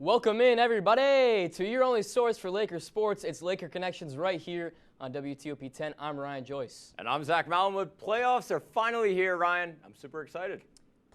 Welcome in, everybody, to your only source for Laker sports. It's Laker Connections right here on WTOP 10. I'm Ryan Joyce. And I'm Zach Malamud. Playoffs are finally here, Ryan. I'm super excited.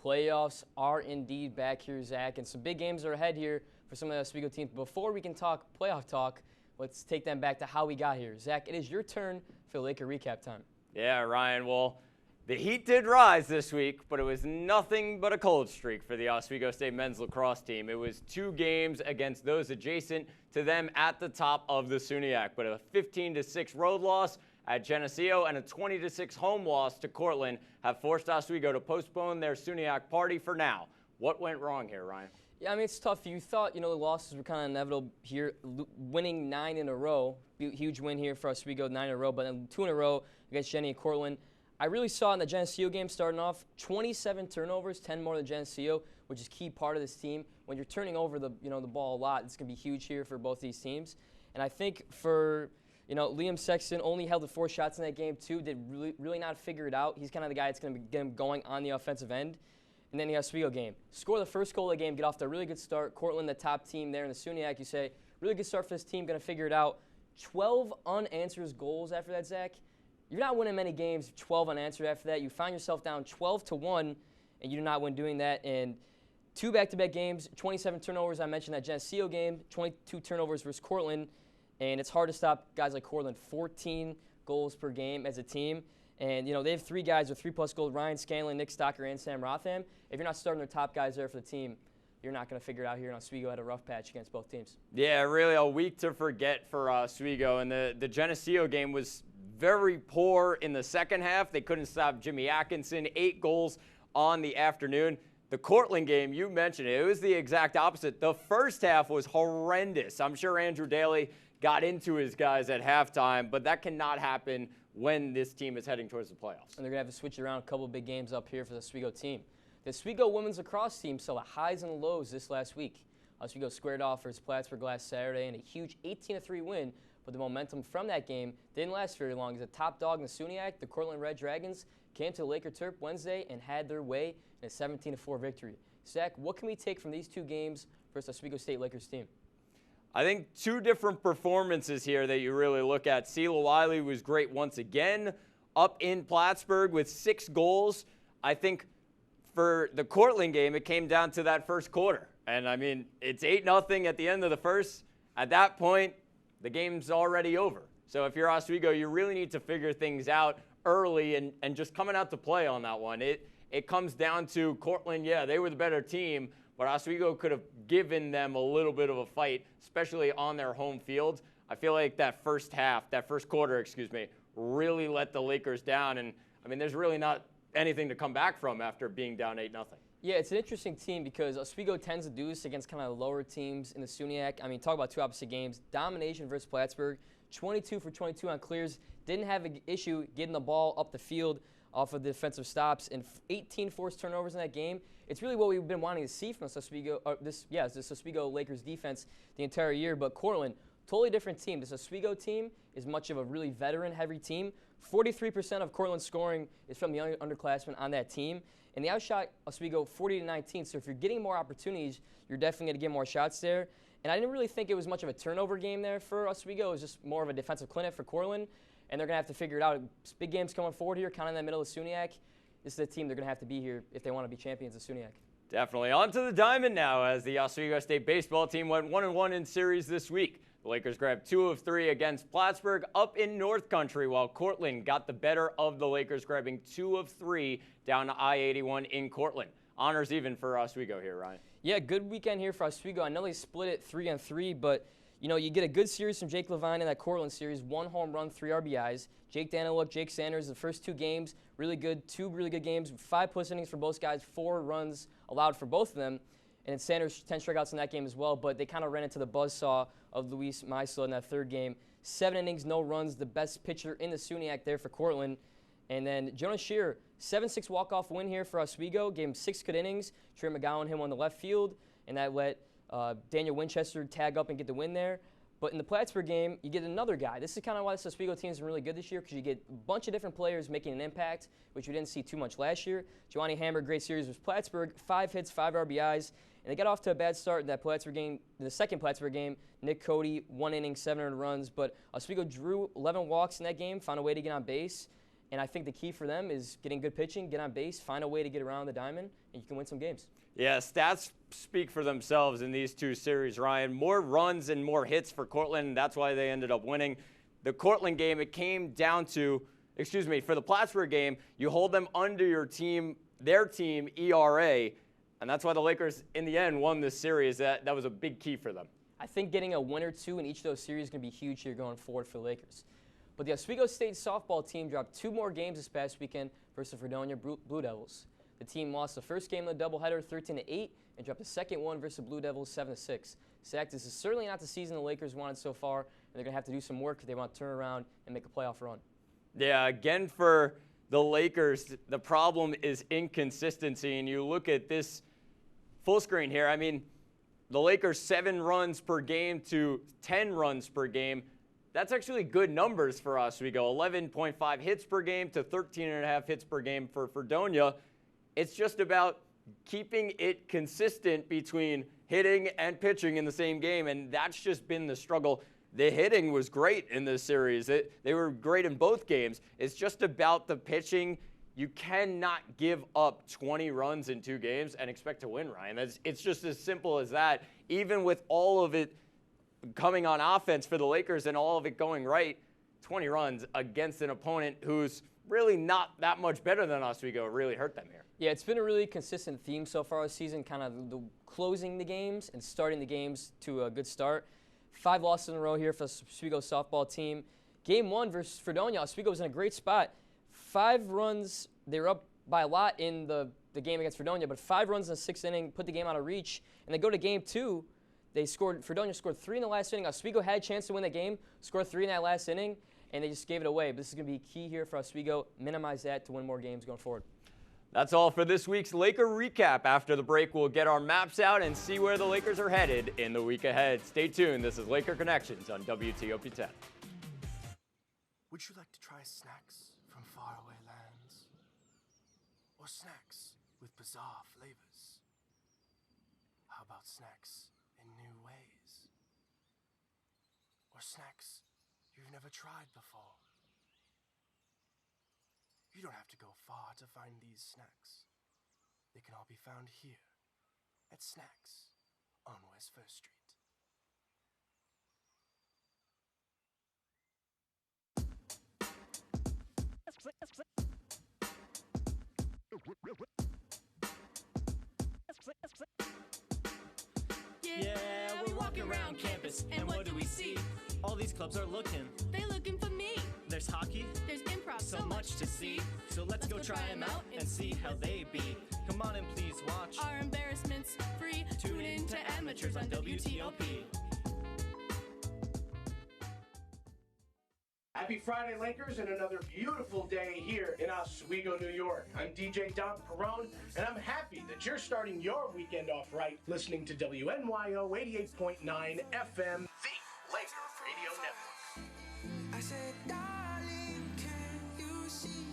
Playoffs are indeed back here, Zach, and some big games are ahead here for some of the Oswego teams. Before we can talk playoff talk, let's take them back to how we got here. Zach, it is your turn for the Laker recap time. Yeah, Ryan. Well, the heat did rise this week, but it was nothing but a cold streak for the Oswego State men's lacrosse team. It was 2 games against those adjacent to them at the top of the SUNYAC, but a 15-6 road loss at Geneseo and a 20-6 home loss to Cortland have forced Oswego to postpone their SUNYAC party for now. What went wrong here, Ryan? Yeah, I mean, it's tough. You thought, the losses were kind of inevitable here, winning 9 in a row. Huge win here for Oswego, 9 in a row, but then 2 in a row against Jenny and Cortland. I really saw in the Geneseo game starting off, 27 turnovers, 10 more than Geneseo, which is key part of this team. When you're turning over the ball a lot, it's going to be huge here for both these teams. And I think for, Liam Sexton only held the 4 shots in that game too, did really not figure it out. He's kind of the guy that's going to get him going on the offensive end. And then the Oswego game. Score the first goal of the game, get off to a really good start. Cortland, the top team there in the SUNYAC, you say, really good start for this team, going to figure it out. 12 unanswered goals after that, Zach. You're not winning many games, 12 unanswered after that. You find yourself down 12-1, and you do not win doing that. And 2 back-to-back games, 27 turnovers. I mentioned that Geneseo game, 22 turnovers versus Cortland. And it's hard to stop guys like Cortland, 14 goals per game as a team. And, they have 3 guys with 3+ goals, Ryan Scanlon, Nick Stocker, and Sam Rotham. If you're not starting their top guys there for the team, you're not going to figure it out here. And Oswego had a rough patch against both teams. Yeah, really a week to forget for Oswego. And the Geneseo game was very poor in the second half. They couldn't stop Jimmy Atkinson, 8 goals on the afternoon. The Cortland game, you mentioned it. It was the exact opposite. The first half was horrendous. I'm sure Andrew Daly got into his guys at halftime, but that cannot happen when this team is heading towards the playoffs. And they're going to have to switch around a couple of big games up here for the Oswego team. The Oswego women's lacrosse team saw the highs and lows this last week. Oswego squared off versus Plattsburgh last Saturday in a huge 18-3 win, but the momentum from that game didn't last very long. As a top dog in the SUNYAC, the Cortland Red Dragons came to the Laker Turf Wednesday and had their way in a 17-4 victory. Zach, what can we take from these 2 games versus Oswego State Lakers team? I think 2 different performances here that you really look at. Sela Wiley was great once again up in Plattsburgh with 6 goals. I think for the Cortland game, it came down to that first quarter. And, I mean, it's 8-0 at the end of the first. At that point, the game's already over. So if you're Oswego, you really need to figure things out early and just coming out to play on that one. It comes down to Cortland, yeah, they were the better team, but Oswego could have given them a little bit of a fight, especially on their home field. I feel like that first quarter, really let the Lakers down. And, I mean, there's really not anything to come back from after being down 8-0. Yeah, it's an interesting team because Oswego tends to do this against kind of lower teams in the SUNYAC. I mean, talk about 2 opposite games. Domination versus Plattsburgh, 22 for 22 on clears. Didn't have an issue getting the ball up the field off of the defensive stops, and 18 forced turnovers in that game. It's really what we've been wanting to see from this Oswego Lakers defense the entire year. But Cortland, totally different team. This Oswego team is much of a really veteran-heavy team. 43% of Cortland's scoring is from the underclassmen on that team. And they outshot Oswego 40-19. So if you're getting more opportunities, you're definitely going to get more shots there. And I didn't really think it was much of a turnover game there for Oswego. It was just more of a defensive clinic for Cortland. And they're going to have to figure it out. Big games coming forward here, kind of in the middle of SUNYAC. This is the team they're going to have to be here if they want to be champions of SUNYAC. Definitely. On to the diamond now as the Oswego State baseball team went 1-1 in series this week. The Lakers grabbed 2 of 3 against Plattsburgh up in North Country, while Cortland got the better of the Lakers, grabbing 2 of 3 down to I-81 in Cortland. Honors even for Oswego here, Ryan. Yeah, good weekend here for Oswego. I know they split it 3-3, but you get a good series from Jake Levine in that Cortland series. 1 home run, 3 RBIs. Jake Daniluk, Jake Sanders, the first 2 games, really good. 2 really good games, 5+ innings for both guys, 4 runs allowed for both of them. And Sanders, 10 strikeouts in that game as well, but they kind of ran into the buzzsaw of Luis Maisel in that 3rd game. 7 innings, no runs, the best pitcher in the SUNYAC there for Cortland. And then Jonas Shearer, 7-6 walk-off win here for Oswego, gave him 6 good innings. Trey McGowan him on the left field, and that let Daniel Winchester tag up and get the win there. But in the Plattsburgh game, you get another guy. This is kind of why this Oswego team is really good this year, because you get a bunch of different players making an impact, which we didn't see too much last year. Johnny Hammer, great series with Plattsburgh, 5 hits, 5 RBIs. And they got off to a bad start in that Plattsburgh game, in the second Plattsburgh game. Nick Cody, 1 inning, 7 earned runs. But Oswego drew 11 walks in that game, found a way to get on base. And I think the key for them is getting good pitching, get on base, find a way to get around the diamond, and you can win some games. Yeah, stats speak for themselves in these two series, Ryan. More runs and more hits for Cortland, and that's why they ended up winning. The Cortland game, it came down to, for the Plattsburgh game, you hold them under their team ERA, and that's why the Lakers, in the end, won this series. That was a big key for them. I think getting a win or two in each of those series is going to be huge here going forward for the Lakers. But the Oswego State softball team dropped 2 more games this past weekend versus the Fredonia Blue Devils. The team lost the first game of the doubleheader 13-8 and dropped the second one versus the Blue Devils 7-6. Zach, this is certainly not the season the Lakers wanted so far, and they're going to have to do some work if they want to turn around and make a playoff run. Yeah, again for the Lakers, the problem is inconsistency, and you look at this full screen here. I mean, the Lakers 7 runs per game to 10 runs per game. That's actually good numbers for us. We go 11.5 hits per game to 13.5 hits per game for Fredonia. It's just about keeping it consistent between hitting and pitching in the same game, and that's just been the struggle. The hitting was great in this series. They were great in both games. It's just about the pitching. You cannot give up 20 runs in 2 games and expect to win, Ryan. It's just as simple as that. Even with all of it coming on offense for the Lakers and all of it going right, 20 runs against an opponent who's really not that much better than Oswego really hurt them here. Yeah, it's been a really consistent theme so far this season, kind of the closing the games and starting the games to a good start. 5 losses in a row here for the Oswego softball team. Game 1 versus Fredonia, Oswego was in a great spot. 5 runs, they were up by a lot in the game against Fredonia, but 5 runs in the 6th inning put the game out of reach. And they go to game 2. Fredonia scored 3 in the last inning. Oswego had a chance to win the game, scored 3 in that last inning, and they just gave it away. But this is going to be key here for Oswego. Minimize that to win more games going forward. That's all for this week's Laker recap. After the break, we'll get our maps out and see where the Lakers are headed in the week ahead. Stay tuned. This is Laker Connections on WTOP 10. Would you like to try snacks from faraway lands? Or snacks with bizarre flavors? How about snacks in new ways? Or snacks you've never tried before? You don't have to go far to find these snacks. They can all be found here at Snacks on West 1st Street. Yeah, we're walking around campus, and what do we see? All these clubs are looking. They're looking for me. There's hockey, There's improv, so much to see. So let's go try them out and see how they be. Come on and please watch. Our embarrassments free. Tune in to Amateurs on WTOP. Happy Friday, Lakers, and another beautiful day here in Oswego, New York. I'm DJ Don Perone, and I'm happy that you're starting your weekend off right listening to WNYO 88.9 FM, the Laker Radio Network. I said, darling, can you see?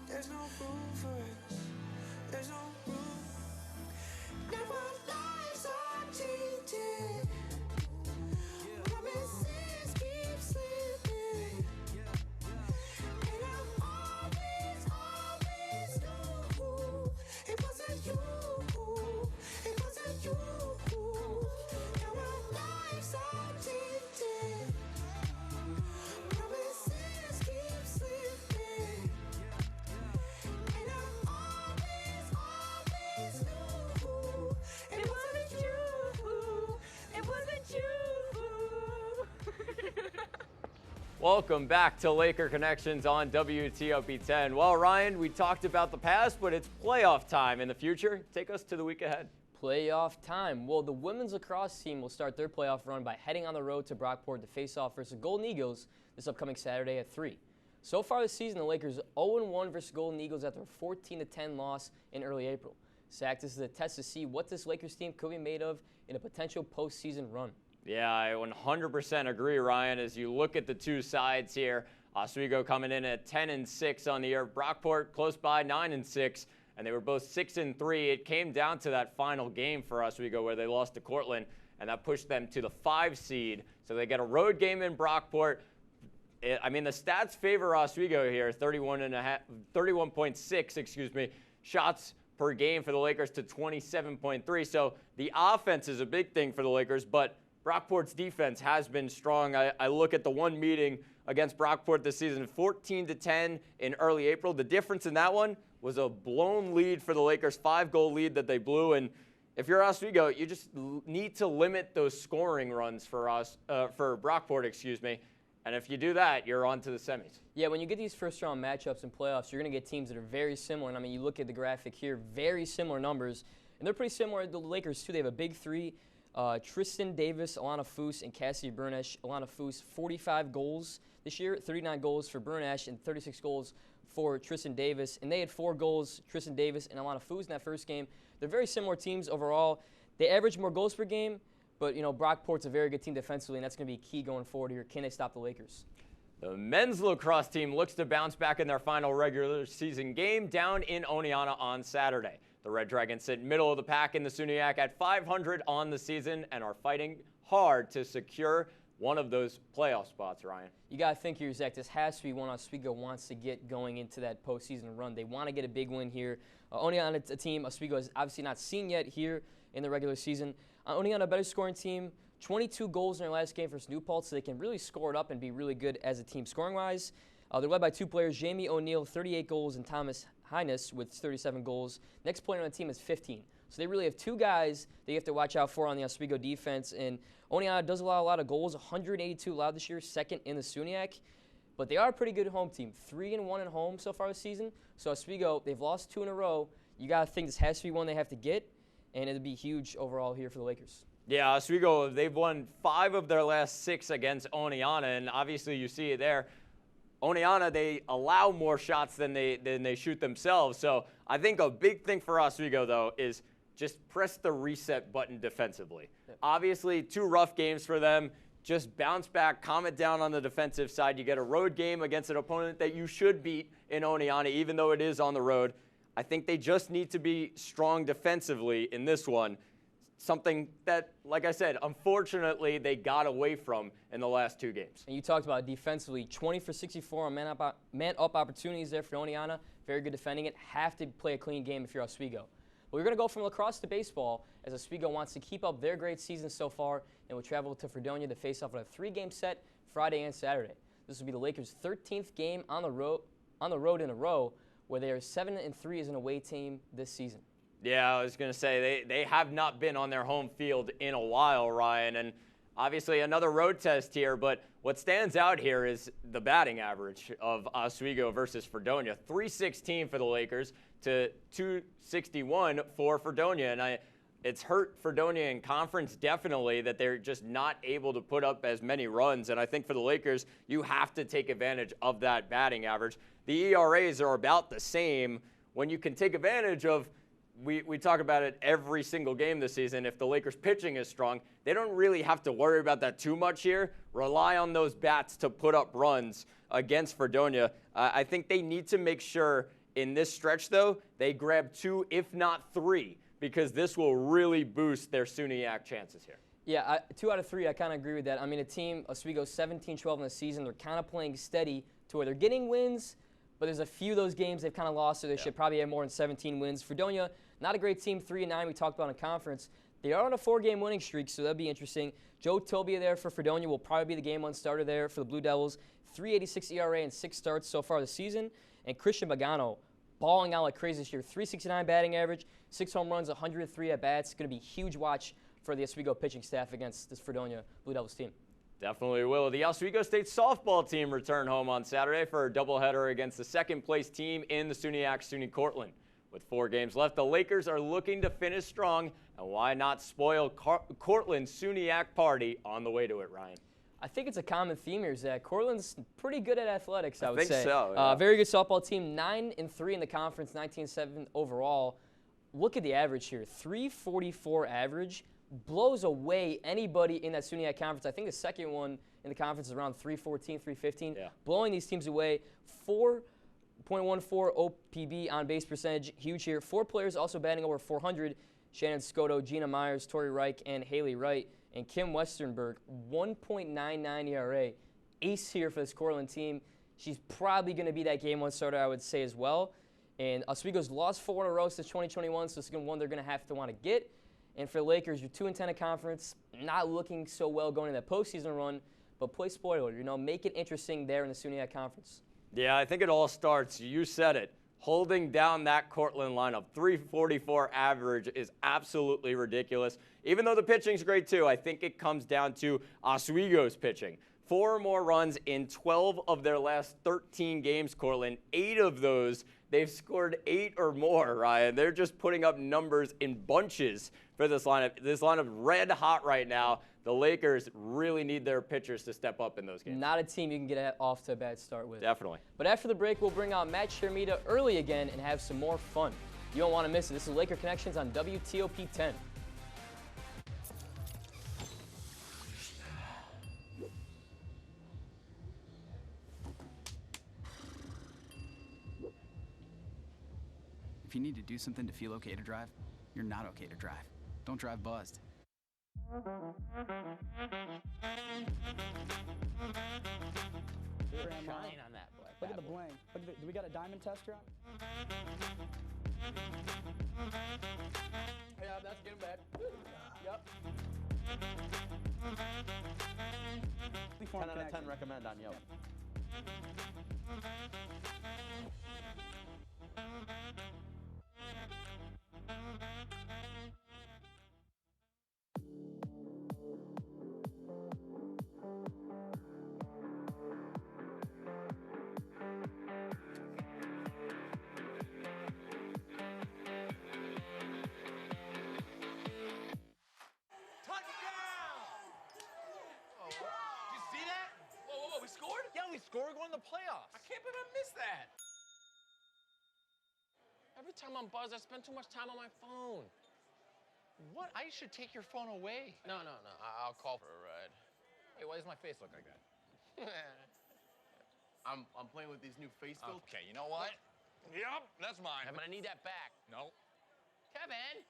There's no room for us. There's no room. Now our lives are changing. Promises keep slipping. And I always knew it wasn't you. It wasn't you. Now our lives are changing. Promises keep slipping. And I always knew it wasn't you. It wasn't you. Welcome back to Laker Connections on WTOP 10. Well, Ryan, we talked about the past, but it's playoff time in the future. Take us to the week ahead. Playoff time. Well, the women's lacrosse team will start their playoff run by heading on the road to Brockport to face off versus Golden Eagles this upcoming Saturday at 3. So far this season, the Lakers 0-1 versus Golden Eagles after a 14-10 loss in early April. Zach, this is a test to see what this Lakers team could be made of in a potential postseason run. Yeah, I 100% agree, Ryan. As you look at the two sides here, Oswego coming in at 10-6 on the year. Brockport close by 9-6. and they were both 6-3. It came down to that final game for Oswego where they lost to Cortland, and that pushed them to the 5 seed. So they get a road game in Brockport. The stats favor Oswego here, 31.6, shots per game for the Lakers to 27.3. So the offense is a big thing for the Lakers, but Brockport's defense has been strong. I look at the one meeting against Brockport this season, 14-10 in early April. The difference in that one was a blown lead for the Lakers, 5-goal lead that they blew. And if you're Oswego, you just need to limit those scoring runs for Brockport, And if you do that, you're on to the semis. Yeah, when you get these first-round matchups in playoffs, you're going to get teams that are very similar. And, you look at the graphic here, very similar numbers. And they're pretty similar to the Lakers, too. They have a big three. Tristan Davis, Alana Foose, and Cassie Bernesh. Alana Foose, 45 goals this year, 39 goals for Bernesh, and 36 goals for Tristan Davis. And they had 4 goals, Tristan Davis and Alana Foose, in that first game. They're very similar teams overall. They average more goals per game, but, Brockport's a very good team defensively, and that's going to be key going forward here. Can they stop the Lakers? The men's lacrosse team looks to bounce back in their final regular season game down in Oneonta on Saturday. The Red Dragons sit middle of the pack in the SUNYAC at 500 on the season and are fighting hard to secure one of those playoff spots, Ryan. You got to think here, Zach, this has to be one Oswego wants to get going into that postseason run. They want to get a big win here. Oneonta, a team Oswego has obviously not seen yet here in the regular season. Oneonta, a better scoring team, 22 goals in their last game versus New Paltz, so they can really score it up and be really good as a team scoring-wise. They're led by 2 players, Jamie O'Neill, 38 goals, and Thomas Highness with 37 goals. Next player on the team is 15. So they really have 2 guys that you have to watch out for on the Oswego defense. And Oneonta does allow a lot of goals, 182 allowed this year, second in the SUNYAC. But they are a pretty good home team, 3-1 at home so far this season. So Oswego, they've lost 2 in a row. You got to think this has to be one they have to get, and it'll be huge overall here for the Lakers. Yeah, Oswego, they've won 5 of their last 6 against Oneonta, and obviously you see it there. Oneonta, they allow more shots than they shoot themselves. So I think a big thing for Oswego, though, is just press the reset button defensively. Yep. Obviously, 2 rough games for them. Just bounce back, calm it down on the defensive side. You get a road game against an opponent that you should beat in Oneonta, even though it is on the road. I think they just need to be strong defensively in this one. Something that, like I said, unfortunately they got away from in the last 2 games. And you talked about defensively, 20 for 64 on man-up opportunities there for Oneonta. Very good defending it. Have to play a clean game if you're Oswego. But we're going to go from lacrosse to baseball as Oswego wants to keep up their great season so far and will travel to Fredonia to face off on a 3-game set Friday and Saturday. This will be the Lakers' 13th game on the road in a row, where they are 7-3 as an away team this season. Yeah, I was going to say, they have not been on their home field in a while, Ryan, and obviously another road test here, but what stands out here is the batting average of Oswego versus Fredonia. 316 for the Lakers to 261 for Fredonia, and it's hurt Fredonia in conference definitely that they're just not able to put up as many runs, and I think for the Lakers, you have to take advantage of that batting average. The ERAs are about the same when you can take advantage of. We talk about it every single game this season. If the Lakers' pitching is strong, they don't really have to worry about that too much here. Rely on those bats to put up runs against Fredonia. I think they need to make sure in this stretch, though, they grab 2, if not 3, because this will really boost their SUNYAC chances here. Yeah, 2 out of 3, I kind of agree with that. A team, Oswego 17-12 in the season. They're kind of playing steady to where they're getting wins, but there's a few of those games they've kind of lost, so they should probably have more than 17 wins. Fredonia, not a great team, 3-9 we talked about in conference. They are on a 4-game winning streak, so that'll be interesting. Joe Tobia there for Fredonia will probably be the game 1 starter there for the Blue Devils. 3.86 ERA and 6 starts so far this season. And Christian Bagano balling out like crazy this year. 369 batting average, 6 home runs, 103 at-bats. Going to be a huge watch for the Oswego pitching staff against this Fredonia Blue Devils team. Definitely will. The Oswego State softball team return home on Saturday for a doubleheader against the second-place team in the SUNYAC, SUNY Cortland. With 4 games left, the Lakers are looking to finish strong, and why not spoil Cortland's SUNYAC party on the way to it, Ryan? I think it's a common theme here, Zach. Cortland's pretty good at athletics, I would say. I think so, yeah. Very good softball team, 9-3 in the conference, 19-7 overall. Look at the average here, 344 average. Blows away anybody in that SUNYAC conference. I think the second one in the conference is around 314, 315. Yeah. Blowing these teams away. 4 .14 OPB on base percentage, huge here. 4 players also batting over 400. Shannon Scotto, Gina Myers, Tori Reich, and Haley Wright. And Kim Westernberg, 1.99 ERA. Ace here for this Cortland team. She's probably going to be that game 1 starter, I would say, as well. And Oswego's lost 4 in a row since 2021, so it's one they're going to have to want to get. And for the Lakers, you're 2-10 in conference, not looking so well going in that postseason run, but play spoiler, make it interesting there in the SUNYAC Conference. Yeah, I think it all starts, you said it, holding down that Cortland lineup. 344 average is absolutely ridiculous. Even though the pitching's great too, I think it comes down to Oswego's pitching. 4 more runs in 12 of their last 13 games, Cortland. 8 of those, they've scored 8 or more, Ryan. They're just putting up numbers in bunches for this lineup. This lineup red hot right now. The Lakers really need their pitchers to step up in those games. Not a team you can get off to a bad start with. Definitely. But after the break, we'll bring out Matt Shermita early again and have some more fun. You don't want to miss it. This is Laker Connections on WTOP 10. If you need to do something to feel okay to drive, you're not okay to drive. Don't drive buzzed. Shine on that black. Look at the bling. Do we got a diamond tester on? Yeah, that's getting bad. Yep. 10 out of 10 recommend on Yelp. We scored going to the playoffs. I can't believe I missed that. Every time I'm buzzed, I spend too much time on my phone. What? I should take your phone away. No. I'll call for a ride. Wait, why does my face look like that? I'm playing with these new face filters. Okay, you know what? Yep, that's mine. Kevin, I need that back. No. Kevin!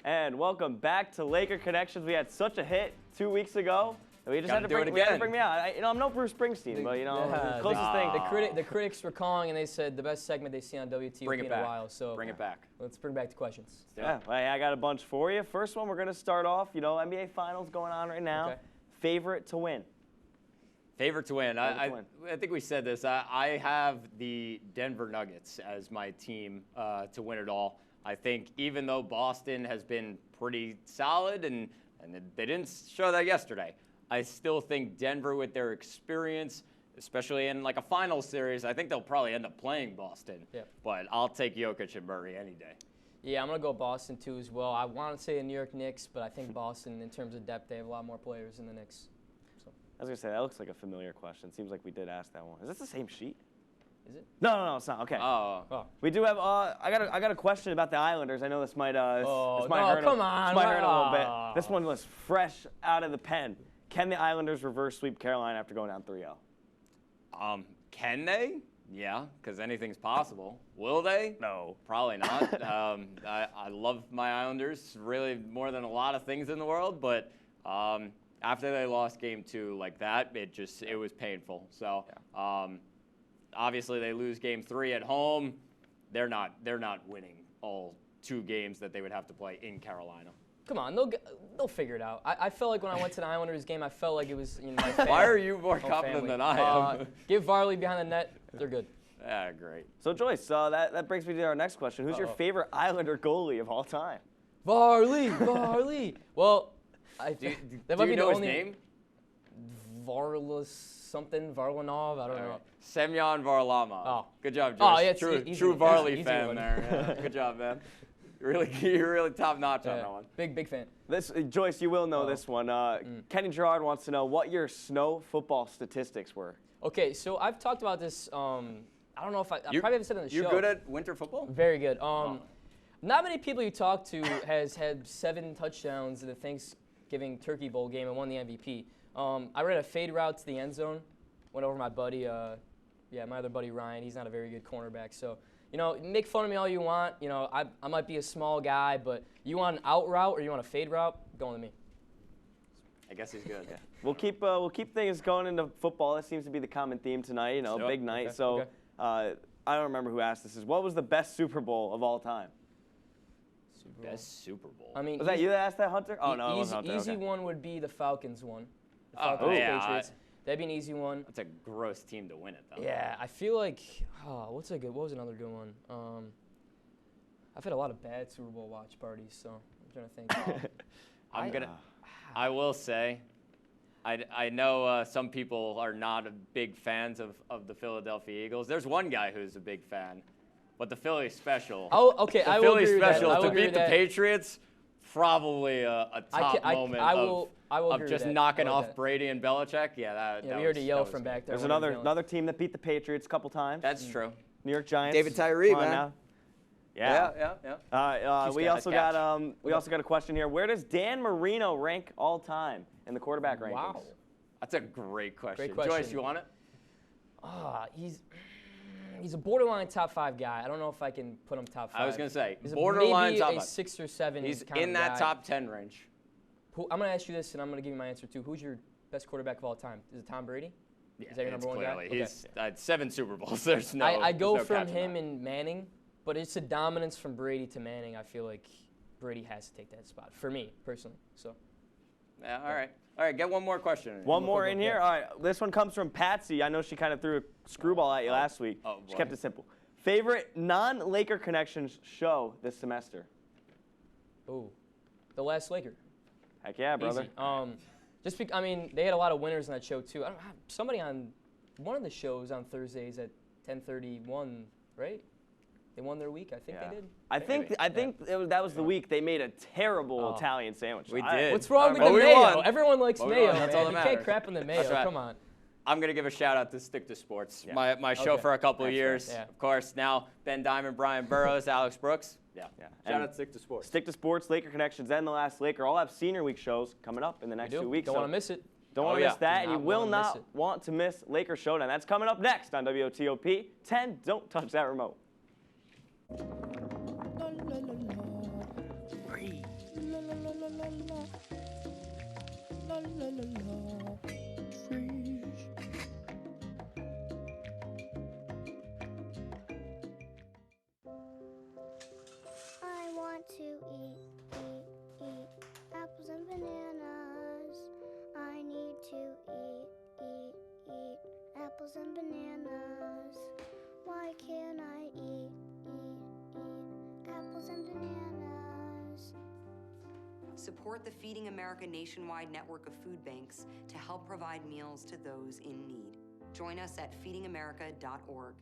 And welcome back to Laker Connections. We had such a hit 2 weeks ago that we just had to do it bring, we had to again. bring me out. I'm no Bruce Springsteen, but the closest thing. The critics were calling and they said the best segment they've seen on WTOP in a while. So bring it back. Let's bring back the questions. Yeah, well, I got a bunch for you. First one, we're gonna start off. NBA Finals going on right now. Okay. Favorite to win. Favorite to win. I think we said this. I have the Denver Nuggets as my team to win it all. I think even though Boston has been pretty solid and they didn't show that yesterday, I still think Denver with their experience, especially in like a final series, I think they'll probably end up playing Boston. Yeah. But I'll take Jokic and Murray any day. Yeah, I'm going to go Boston too as well. I want to say the New York Knicks, but I think Boston, in terms of depth, they have a lot more players than the Knicks. So. I was going to say, that looks like a familiar question. Seems like we did ask that one. Is this the same sheet? Is it? No, it's not. Okay. Oh. We do have. I got a question about the Islanders. I know this might. This might hurt. Come on. This might hurt a little bit. This one was fresh out of the pen. Can the Islanders reverse sweep Carolina after going down 3-0? Can they? Yeah, because anything's possible. Will they? No. Probably not. I love my Islanders really more than a lot of things in the world, but after they lost game 2 like that, it was painful. So. Yeah. Obviously, they lose game 3 at home. They're not winning all 2 games that they would have to play in Carolina. Come on, they'll figure it out. I felt like when I went to the Islanders game, I felt like it was my family. Why are you more confident than I am? Give Varley behind the net. They're good. Yeah, great. So Joyce, that brings me to our next question. Who's your favorite Islander goalie of all time? Varley. Well, do you know his name? Varlamov. I don't know. Semyon Varlamov. Oh. Good job, Joyce. Oh, yeah, it's true easy. true Varley Easy fan one. there. Yeah. Good job, man. You're really top notch on that one. Big fan. This Joyce, you will know this one. Kenny Gerard wants to know what your snow football statistics were. Okay, so I've talked about this. I don't know if I probably haven't said it on the show. You good at winter football? Very good. Not many people you talk to has had 7 touchdowns in the Thanksgiving Turkey Bowl game and won the MVP. I ran a fade route to the end zone, went over my buddy, my other buddy Ryan. He's not a very good cornerback, so make fun of me all you want. I might be a small guy, but you want an out route or you want a fade route, going to me. I guess he's good. Yeah. We'll keep things going into football. That seems to be the common theme tonight. Big night. Okay. So I don't remember who asked this. What was the best Super Bowl of all time? Best Super Bowl. I mean, was that you that asked that, Hunter? Oh no, it wasn't Hunter. Easy Okay. one would be the Falcons one. The Oh, Falcons yeah. Patriots. That'd be an easy one. That's a gross team to win it, though. Yeah, I feel like what was another good one? I've had a lot of bad Super Bowl watch parties, so I'm trying to think. I will say, I know some people are not big fans of the Philadelphia Eagles. There's one guy who's a big fan, but the Philly special. Oh, okay, the I will Philly agree with that. special I will to agree beat with the that. Patriots, probably a top moment I will of agree just with that. knocking I like off that. Brady and Belichick. Yeah, that Yeah, we was, heard a yell that was from good. back there. There's when they were another team that beat the Patriots a couple times. That's true. New York Giants. David Tyree, Come on man. now. Yeah. Yeah. We also got a question here. Where does Dan Marino rank all time in the quarterback rankings? Wow. That's a great question. Great question. Joyce, you want it? He's a borderline top 5 guy. I don't know if I can put him top 5. I was going to say, He's borderline maybe top a 5. 6 or 7. He's kind in of that guy. top 10 range. I'm going to ask you this, and I'm going to give you my answer too. Who's your best quarterback of all time? Is it Tom Brady? Yeah, Is that your number one clearly. guy? He's had 7 Super Bowls. There's no. I go there's no from catching him that. and Manning, but it's a dominance from Brady to Manning. I feel like Brady has to take that spot for me personally. So. Yeah, all right. Get one more question. One more in here. All right. This one comes from Patsy. I know she kind of threw a screwball at you last week. Oh, she boy. kept it simple. Favorite non-Laker connections show this semester? Oh, The Last Laker. Heck yeah, brother. Easy. They had a lot of winners in that show too. Somebody on one of the shows on Thursdays at 10:31, right? They won their week. I think they did. I think that was the week they made a terrible Italian sandwich. We did. What's wrong with But the we mayo? won. Everyone likes But we mayo, won. That's man. all that You can't matters. crap on the mayo. That's right. Come on. I'm going to give a shout out to Stick to Sports, Yeah. my show Okay. for a couple of That's years. right. Yeah. Of course, now Ben Diamond, Brian Burrows, Alex Brooks. Yeah. Yeah. Shout And out to Stick to Sports. Stick to Sports, Laker Connections, and The Last Laker all have Senior Week shows coming up in the next 2 weeks. Don't so want to miss it. Don't Oh, want to yeah. miss that, Do and you not will wanna miss not it. want to miss Laker Showdown. That's coming up next on WTOP 10. Don't touch that remote. I want to eat apples and bananas. I need to eat apples and bananas. Why can't I eat apples and bananas? Support the Feeding America nationwide network of food banks to help provide meals to those in need. Join us at feedingamerica.org.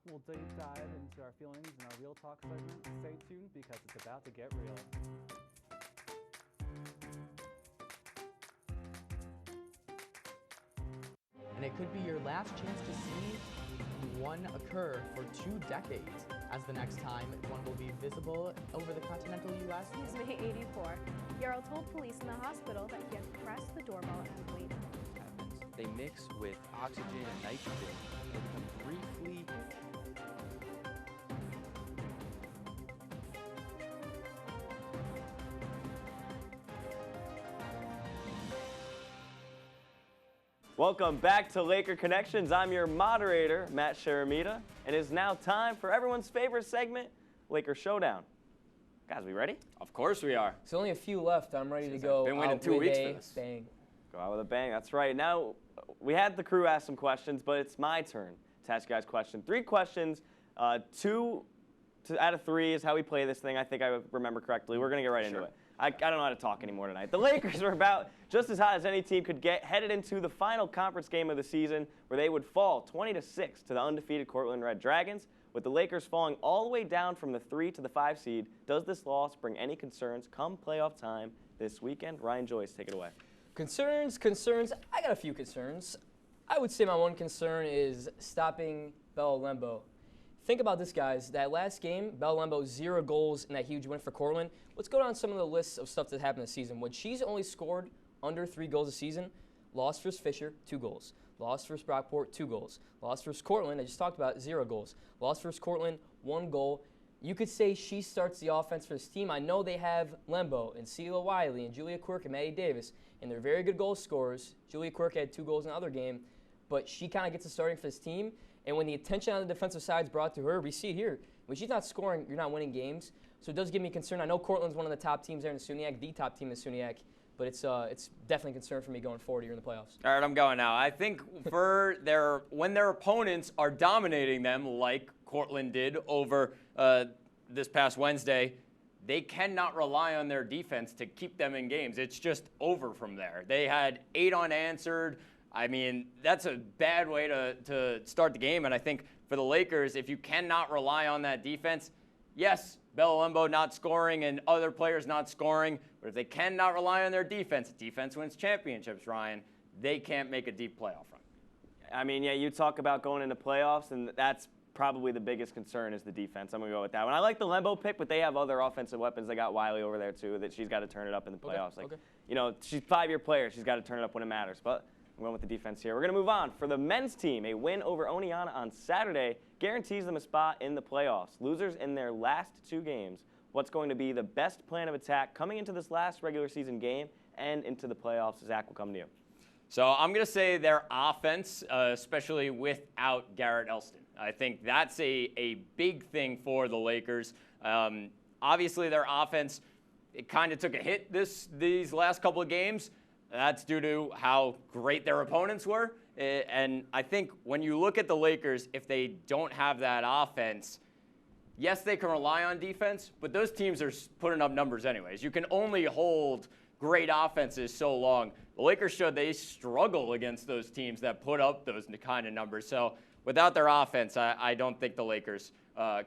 We'll deep dive into our feelings in our Real Talk segment. Stay tuned because it's about to get real. And it could be your last chance to see one occur for 2 decades, as the next time one will be visible over the continental U.S. He's May 84. Yarrow told police in the hospital that he had pressed the doorbell and waited. They mix with oxygen and nitrogen. They become briefly Welcome back to Laker Connections. I'm your moderator, Matt Sharamita, and it is now time for everyone's favorite segment, Laker Showdown. Guys, we ready? Of course we are. There's only a few left. I'm ready to go. Been waiting out 2 with weeks a for this. bang. Go out with a bang. That's right. Now, we had the crew ask some questions, but it's my turn to ask you guys questions. 3 questions. 2 out of 3 is how we play this thing. I think I remember correctly. We're going to get right into it. I don't know how to talk anymore tonight. The Lakers are about just as hot as any team could get, headed into the final conference game of the season, where they would fall 20-6 to the undefeated Portland Red Dragons. With the Lakers falling all the way down from the 3 to the 5 seed, does this loss bring any concerns come playoff time this weekend? Ryan Joyce, take it away. Concerns. I got a few concerns. I would say my one concern is stopping Bella Lembo. Think about this, guys. That last game, Bella Lembo, 0 goals in that huge win for Cortland. Let's go down some of the lists of stuff that happened this season. When she's only scored under 3 goals a season, lost versus Fisher, 2 goals. Lost versus Brockport, 2 goals. Lost versus Cortland, I just talked about, 0 goals. Lost versus Cortland, 1 goal. You could say she starts the offense for this team. I know they have Lembo and Celia Wiley and Julia Quirk and Maddie Davis, and they're very good goal scorers. Julia Quirk had 2 goals in the other game, but she kind of gets the starting for this team. And when the attention on the defensive side is brought to her, we see it here. When she's not scoring, you're not winning games. So it does give me concern. I know Cortland's one of the top teams there in the SUNYAC, the top team in the SUNYAC, but it's definitely a concern for me going forward here in the playoffs. All right, I'm going now. I think when their opponents are dominating them like Cortland did over this past Wednesday, they cannot rely on their defense to keep them in games. It's just over from there. They had 8 unanswered. I mean, that's a bad way to start the game. And I think for the Lakers, if you cannot rely on that defense, yes, Bella Lembo not scoring and other players not scoring, but if they cannot rely on their defense wins championships, Ryan, they can't make a deep playoff run. I mean, yeah, you talk about going into playoffs, and that's probably the biggest concern is the defense. I'm going to go with that one. I like the Lembo pick, but they have other offensive weapons. They got Wiley over there, too, that she's got to turn it up in the playoffs. You know, she's a 5-year player. She's got to turn it up when it matters. But I'm going with the defense here. We're going to move on. For the men's team, a win over Oneonta on Saturday guarantees them a spot in the playoffs. Losers in their last 2 games. What's going to be the best plan of attack coming into this last regular season game and into the playoffs? Zach, will come to you. So I'm going to say their offense, especially without Garrett Elston. I think that's a big thing for the Lakers. Obviously, their offense, it kind of took a hit these last couple of games. That's due to how great their opponents were. And I think when you look at the Lakers, if they don't have that offense, yes, they can rely on defense, but those teams are putting up numbers anyways. You can only hold great offenses so long. The Lakers showed they struggle against those teams that put up those kind of numbers. So without their offense, I don't think the Lakers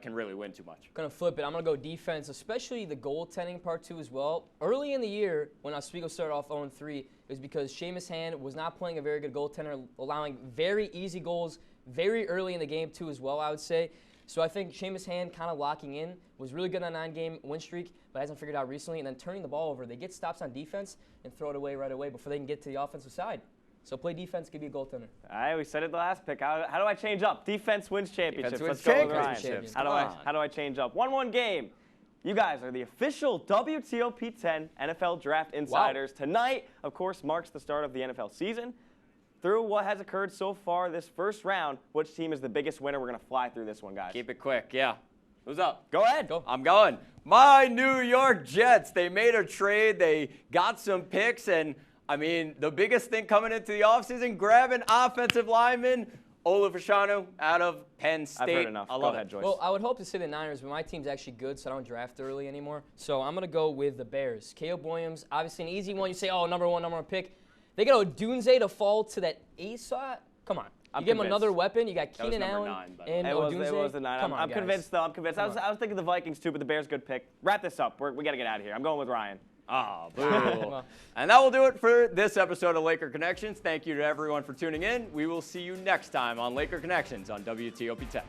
can really win too much. Going to flip it. I'm going to go defense, especially the goaltending part too as well. Early in the year, when Oswego started off 0-3, it was because Seamus Hand was not playing a very good goaltender, allowing very easy goals very early in the game too as well, I would say. So I think Seamus Hand kind of locking in, was really good on a 9-game win streak, but hasn't figured out recently. And then turning the ball over. They get stops on defense and throw it away right away before they can get to the offensive side. So play defense, give you a goaltender. We said it the last pick. How do I change up? Defense wins championships. Defense wins Let's go with championships. Ryan. How do I change up? 1-1 game. You guys are the official WTOP 10 NFL Draft Insiders. Wow. Tonight, of course, marks the start of the NFL season. Through what has occurred so far this first round, which team is the biggest winner? We're going to fly through this one, guys. Keep it quick, yeah. Who's up? Go ahead. Go. I'm going. My New York Jets. They made a trade. They got some picks. And, I mean, the biggest thing coming into the offseason, grabbing offensive lineman Ola Fashanu out of Penn State. I've heard enough. I love Go it. ahead, Joyce. Well, I would hope to say the Niners, but my team's actually good, so I don't draft early anymore. So I'm going to go with the Bears. Caleb Williams, obviously an easy one. You say, oh, number one pick. They got Odunze to fall to that A slot. Come on. You give him another weapon. You got Keenan Allen and Odunze. It was the 9. I'm convinced, though. I'm convinced. I was thinking the Vikings, too, but the Bears, good pick. Wrap this up. We got to get out of here. I'm going with Ryan. Ah, boo. And that will do it for this episode of Laker Connections. Thank you to everyone for tuning in. We will see you next time on Laker Connections on WTOP 10.